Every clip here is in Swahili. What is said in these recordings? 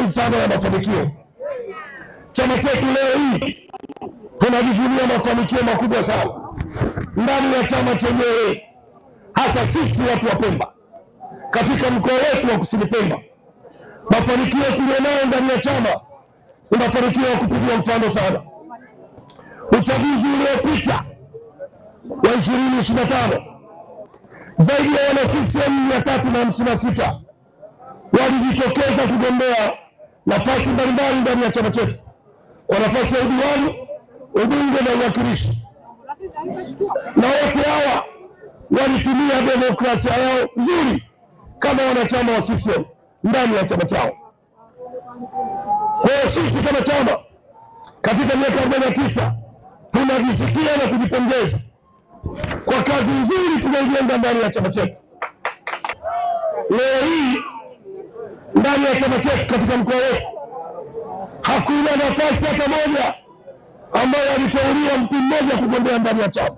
mengi sana ya mafanikio. Chama chetu leo hii tunajivunia mafanikio makubwa sana ndani ya chama chenyewe, hasa sisi watu wa Pemba katika mkoa wetu wa Kusini Pemba. Mafanikio tulionayo ndani ya chama ni mafanikio ya kupigiwa mfano sana. Uchaguzi uliopita wa 2025 zaidi ya wana CCM 356 walijitokeza kugombea nafasi mbalimbali ndani ya chama chetu kwa nafasi ya udiwani, ubunge na uwakilishi, na wote hawa walitumia demokrasia yao nzuri kama wanachama wa CCM ndani ya chama chao. Kwa hiyo sisi kama chama katika miaka 49 tunajisikia na kujipongeza kwa kazi nzuri tunayoijenga ndani ya chama chetu. Leo hii ndani ya chama chetu katika mkoa wetu hakuna nafasi hata moja ambayo aliteuliwa mtu mmoja kugombea ndani ya chama.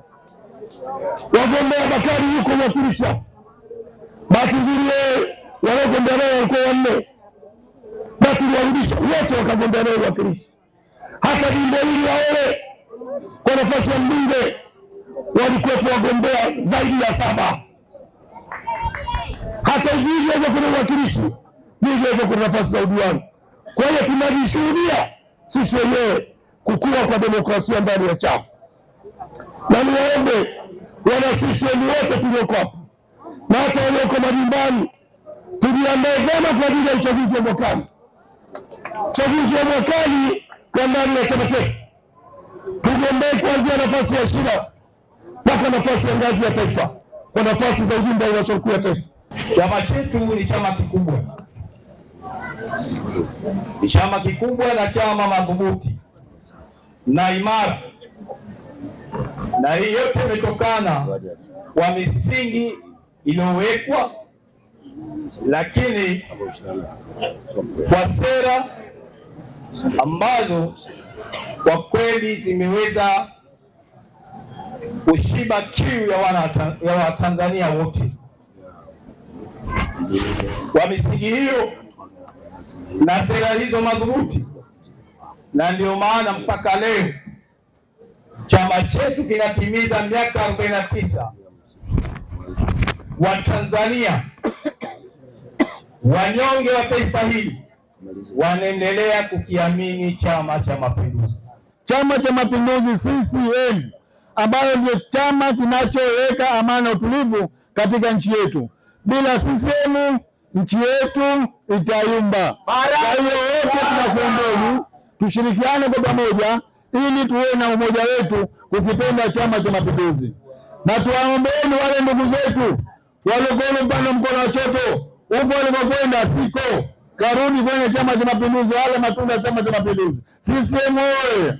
Wagombea Bakari yuko mwakilisha, bahati nzuri wewe wanaogombea naye walikuwa 4 na tuliwarudisha wote wakagombea naye uwakilishi. Hata jimbo hili la Ole kwa nafasi ya mbunge walikuwepo wagombea zaidi ya 7. Hata hivyo kuna uwakilishi, hivyo kuna nafasi za udiwani. Kwa hiyo tunajishuhudia sisi wenyewe kukua kwa demokrasia ndani ya chama, na niwaombe wana CCM wote tulioko hapa na hata walioko majumbani, tujiandae vyema kwa ajili ya uchaguzi wa mwakani. Uchaguzi wa mwakani kwa ndani ya chama chetu tugombee kuanzia nafasi ya shina mpaka nafasi ya ngazi ya taifa kwa nafasi za ujumbe wa halmashauri kuu ya taifa. Chama chetu ni chama kikubwa, ni chama kikubwa na chama madhubuti na imara, na hii yote imetokana kwa misingi iliyowekwa, lakini kwa sera ambazo kwa kweli zimeweza kushiba kiu ya Watanzania wote. Kwa misingi hiyo na sera hizo madhubuti, na ndio maana mpaka leo chama chetu kinatimiza miaka 49. Watanzania wanyonge wa taifa hili wanaendelea kukiamini Chama cha Mapinduzi. Chama cha Mapinduzi CCM, ambayo ndio chama kinachoweka amani na utulivu katika nchi yetu. Bila CCM nchi yetu itayumba. Kwa hiyo wote tunakuombeni tushirikiane kwa pamoja ili tuwe na umoja wetu kukipenda Chama cha Mapinduzi, na tuwaombeeni wale ndugu zetu waliokuwa upande mkono wa choto huko walikokwenda siko, karudi kwenye Chama cha Mapinduzi, wale matunda ya Chama cha Mapinduzi. CCM oye!